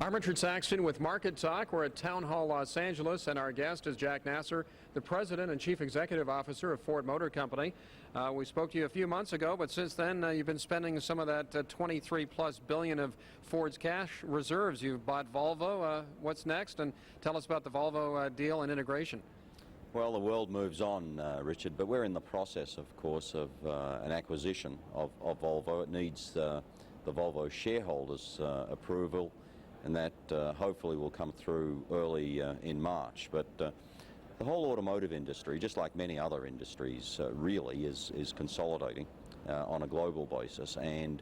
I'm Richard Saxton with Market Talk. We're at Town Hall, Los Angeles, and our guest is Jac Nasser, the President and Chief Executive Officer of Ford Motor Company. We spoke to you a few months ago, but since then you've been spending some of that $23+ billion of Ford's cash reserves. You've bought Volvo. What's next? And tell us about the Volvo deal and integration. Well, the world moves on, Richard, but we're in the process, of course, of an acquisition of Volvo. It needs the Volvo shareholders' approval, and that hopefully will come through early in March. But the whole automotive industry, just like many other industries, really is consolidating on a global basis, and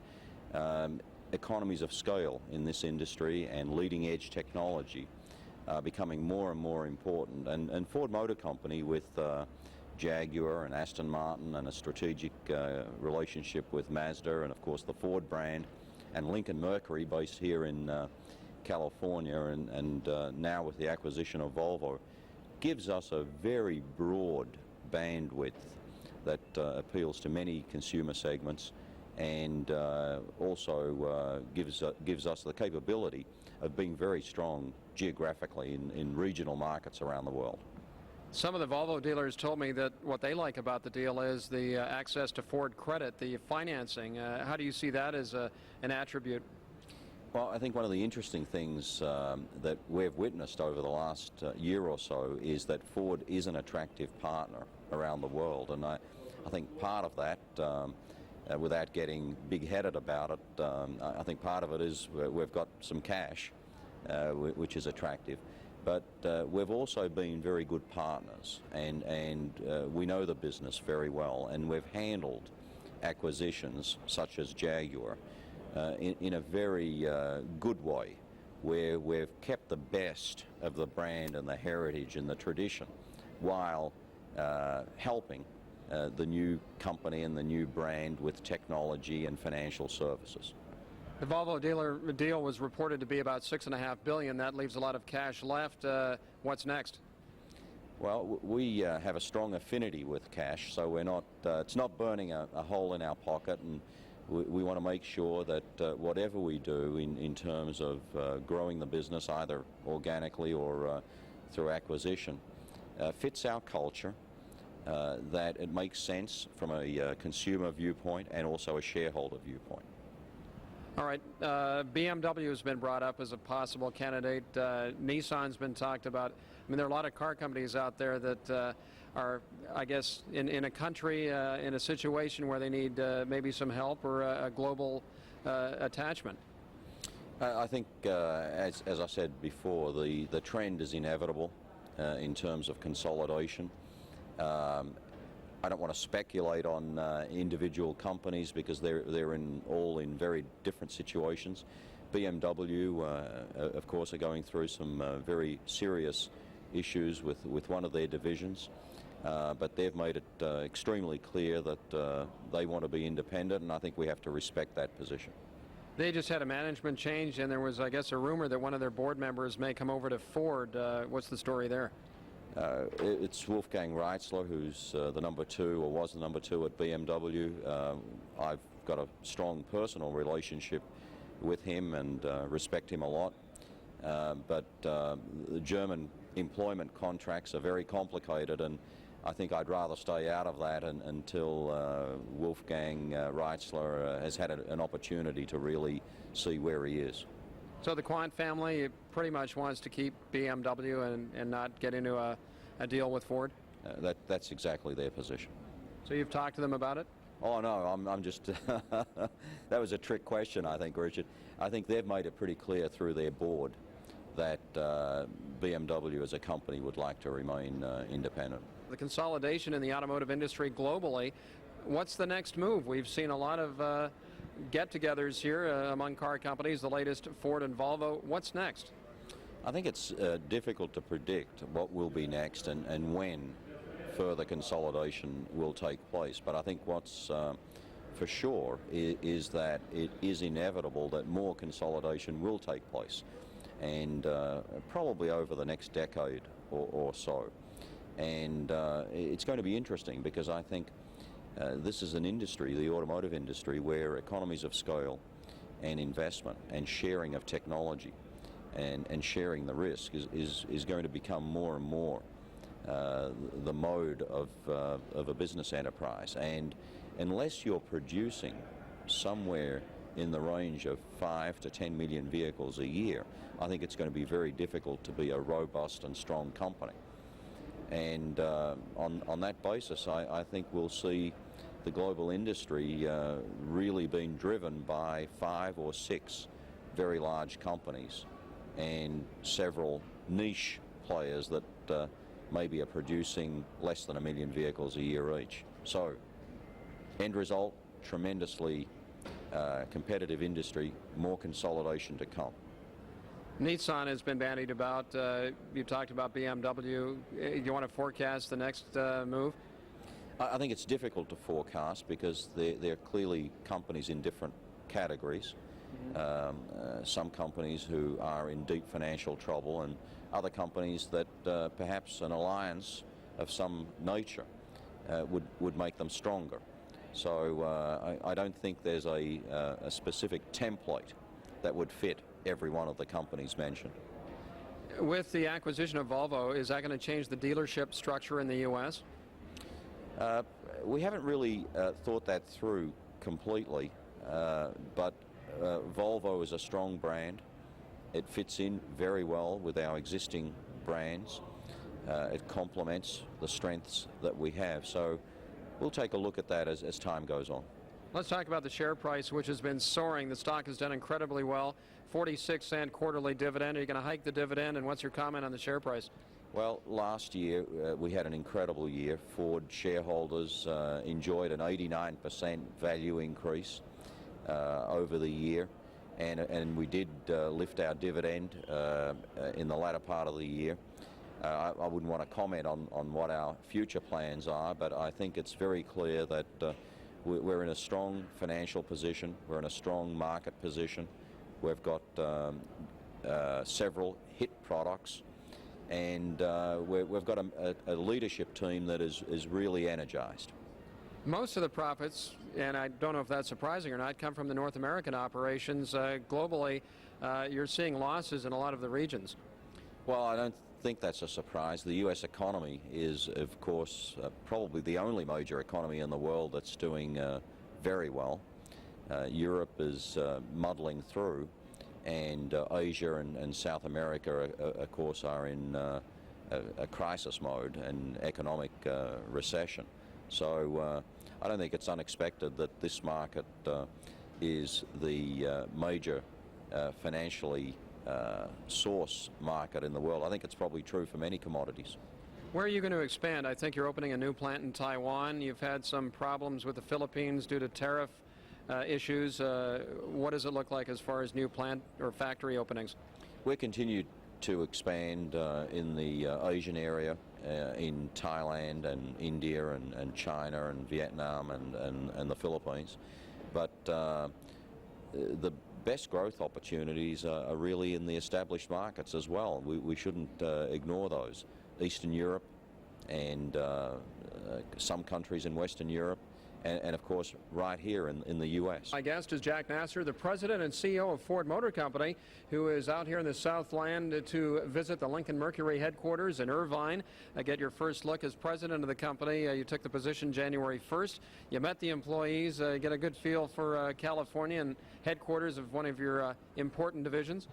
economies of scale in this industry and leading-edge technology becoming more and more important. And Ford Motor Company, with Jaguar and Aston Martin and a strategic relationship with Mazda and, of course, the Ford brand, and Lincoln Mercury based here in California, and now with the acquisition of Volvo, gives us a very broad bandwidth that appeals to many consumer segments, and also gives us the capability of being very strong geographically in regional markets around the world. Some of the Volvo dealers told me that what they like about the deal is the access to Ford credit, the financing. How do you see that as an attribute? Well, I think one of the interesting things that we've witnessed over the last year or so is that Ford is an attractive partner around the world, and I think part of that, without getting big-headed about it, I think part of it is we've got some cash, which is attractive, but we've also been very good partners, and we know the business very well, and we've handled acquisitions such as Jaguar in a very good way, where we've kept the best of the brand and the heritage and the tradition while helping the new company and the new brand with technology and financial services. The Volvo deal was reported to be about $6.5 billion. That leaves a lot of cash left. What's next? Well, we have a strong affinity with cash, so we're not. It's not burning a hole in our pocket, and we want to make sure that whatever we do in terms of growing the business, either organically or through acquisition, fits our culture, that it makes sense from a consumer viewpoint and also a shareholder viewpoint. All right, BMW has been brought up as a possible candidate. Nissan's been talked about. I mean, there are a lot of car companies out there that are, I guess, in a country, in a situation where they need maybe some help or a global attachment. I think, as I said before, the trend is inevitable in terms of consolidation. I don't want to speculate on individual companies because they're all in very different situations. BMW, of course, are going through some very serious issues with one of their divisions, but they've made it extremely clear that they want to be independent, and I think we have to respect that position. They just had a management change, and there was, I guess, a rumor that one of their board members may come over to Ford. What's the story there? It's Wolfgang Reitzler, who's the number 2, or was the number 2 at BMW. I've got a strong personal relationship with him and respect him a lot. But the German employment contracts are very complicated, and I think I'd rather stay out of that until Wolfgang Reitzler has had an opportunity to really see where he is. So the Quandt family pretty much wants to keep BMW and not get into a deal with Ford? That's exactly their position. So you've talked to them about it? Oh, no, I'm just... that was a trick question, I think, Richard. I think they've made it pretty clear through their board that BMW as a company would like to remain independent. The consolidation in the automotive industry globally, what's the next move? We've seen a lot of get-togethers here among car companies, the latest Ford and Volvo. What's next? I think it's difficult to predict what will be next and when further consolidation will take place. But I think what's for sure is that it is inevitable that more consolidation will take place, and probably over the next decade or so. And it's going to be interesting because I think this is an industry, the automotive industry, where economies of scale and investment and sharing of technology and sharing the risk is going to become more and more the mode of a business enterprise. And unless you're producing somewhere in the range of 5 to 10 million vehicles a year, I think it's going to be very difficult to be a robust and strong company. And on that basis, I think we'll see the global industry really being driven by 5 or 6 very large companies and several niche players that maybe are producing less than 1 million vehicles a year each. So, end result, tremendously competitive industry, more consolidation to come. Nissan has been bandied about. You talked about BMW. Do you want to forecast the next move? I think it's difficult to forecast because they're clearly companies in different categories. Some companies who are in deep financial trouble, and other companies that perhaps an alliance of some nature would make them stronger. So I don't think there's a specific template that would fit every one of the companies mentioned. With the acquisition of Volvo, is that going to change the dealership structure in the U.S.? We haven't really thought that through completely, but Volvo is a strong brand. It fits in very well with our existing brands. It complements the strengths that we have. So we'll take a look at that as time goes on. Let's talk about the share price, which has been soaring. The stock has done incredibly well. 46-cent quarterly dividend. Are you going to hike the dividend, and what's your comment on the share price? Well, last year we had an incredible year. Ford shareholders enjoyed an 89% value increase over the year, and we did lift our dividend in the latter part of the year. I wouldn't want to comment on what our future plans are, but I think it's very clear that we're in a strong financial position. We're in a strong market position. We've got several hit products, and we've got a leadership team that is really energized. Most of the profits, and I don't know if that's surprising or not, come from the North American operations. Globally, you're seeing losses in a lot of the regions. Well, I don't think that's a surprise. The U.S. economy is, of course, probably the only major economy in the world that's doing very well. Europe is muddling through, and Asia and South America, of course, are in a crisis mode and economic recession. So I don't think it's unexpected that this market is the major financially source market in the world. I think it's probably true for many commodities. Where are you going to expand? I think you're opening a new plant in Taiwan. You've had some problems with the Philippines due to tariff issues. What does it look like as far as new plant or factory openings? We're continued to expand in the Asian area, in Thailand and India and China and Vietnam and the Philippines. But the best growth opportunities are really in the established markets as well. We shouldn't ignore those. Eastern Europe and some countries in Western Europe, and of course right here in the U.S. My guest is Jac Nasser, the president and CEO of Ford Motor Company, who is out here in the Southland to visit the Lincoln Mercury headquarters in Irvine. Get your first look as president of the company. You took the position January 1st. You met the employees, get a good feel for California and headquarters of one of your important divisions.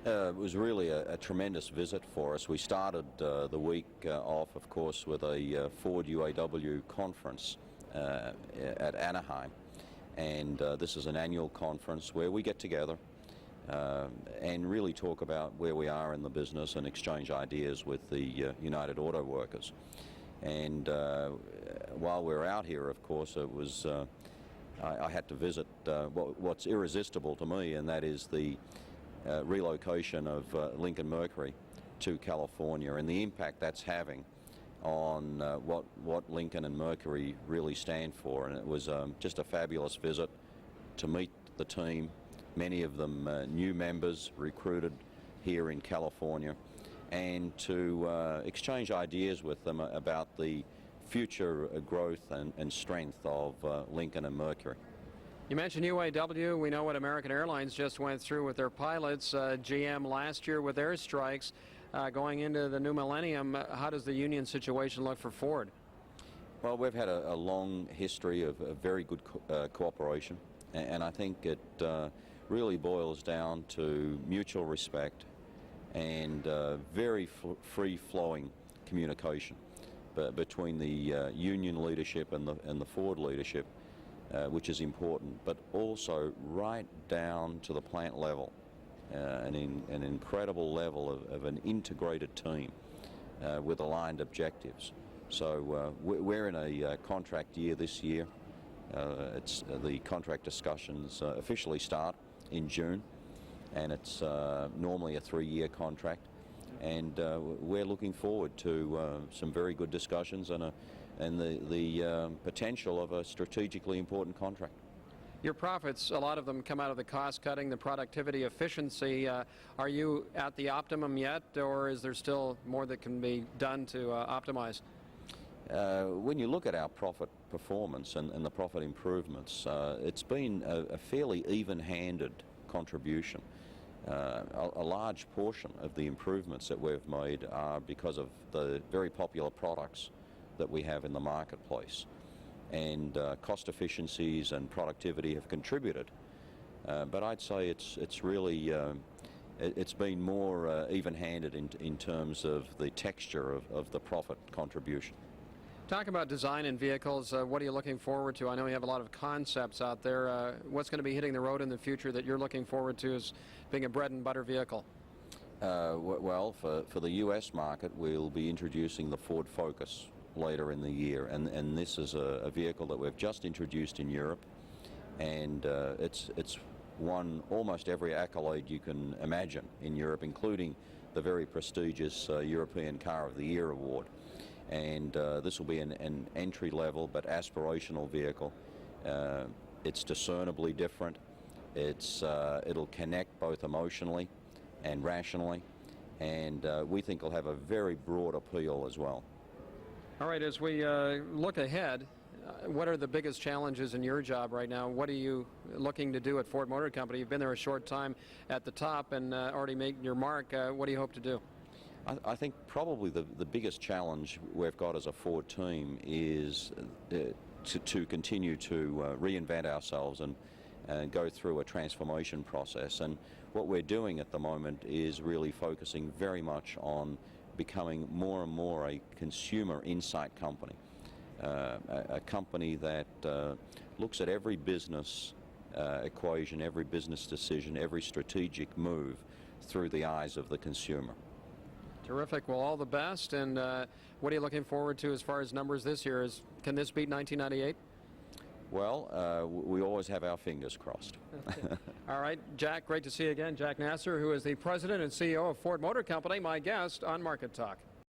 It was really a tremendous visit for us. We started the week off, of course, with a Ford UAW conference at Anaheim, and this is an annual conference where we get together and really talk about where we are in the business and exchange ideas with the United Auto Workers. And while we're out here, of course, it was I had to visit what's irresistible to me, and that is the relocation of Lincoln Mercury to California and the impact that's having on what Lincoln and Mercury really stand for. And it was just a fabulous visit to meet the team, many of them new members recruited here in California, and to exchange ideas with them about the future growth and strength of Lincoln and Mercury. You mentioned UAW. We know what American Airlines just went through with their pilots. GM last year with their strikes. Going into the new millennium, how does the union situation look for Ford? Well, we've had a long history of very good cooperation, and I think it really boils down to mutual respect and very free-flowing communication between the union leadership and the Ford leadership, which is important, but also right down to the plant level, an incredible level of an integrated team with aligned objectives. So we're in a contract year this year. The contract discussions officially start in June, and it's normally a 3-year contract. And we're looking forward to some very good discussions and the potential of a strategically important contract. Your profits, a lot of them come out of the cost cutting, the productivity, efficiency. Are you at the optimum yet, or is there still more that can be done to optimize? When you look at our profit performance and the profit improvements, it's been a fairly even-handed contribution. A large portion of the improvements that we've made are because of the very popular products that we have in the marketplace, and cost efficiencies and productivity have contributed. But I'd say it's really it's been more even-handed in terms of the texture of the profit contribution. Talk about design in vehicles. What are you looking forward to? I know you have a lot of concepts out there. What's going to be hitting the road in the future that you're looking forward to as being a bread and butter vehicle? Well, for the U.S. market, we'll be introducing the Ford Focus later in the year, and this is a vehicle that we've just introduced in Europe, and it's won almost every accolade you can imagine in Europe, including the very prestigious European Car of the Year award. And this will be an entry-level but aspirational vehicle. It's discernibly different. It'll connect both emotionally and rationally, and we think it'll have a very broad appeal as well. All right, as we look ahead, what are the biggest challenges in your job right now? What are you looking to do at Ford Motor Company? You've been there a short time at the top and already made your mark. What do you hope to do? I think probably the biggest challenge we've got as a Ford team is to continue to reinvent ourselves and go through a transformation process. And what we're doing at the moment is really focusing very much on becoming more and more a consumer insight company, a company that looks at every business equation, every business decision, every strategic move through the eyes of the consumer. Terrific. Well, all the best. And what are you looking forward to as far as numbers this year? Can this beat 1998? Well, we always have our fingers crossed. All right, Jack, great to see you again. Jac Nasser, who is the president and CEO of Ford Motor Company, my guest on Market Talk.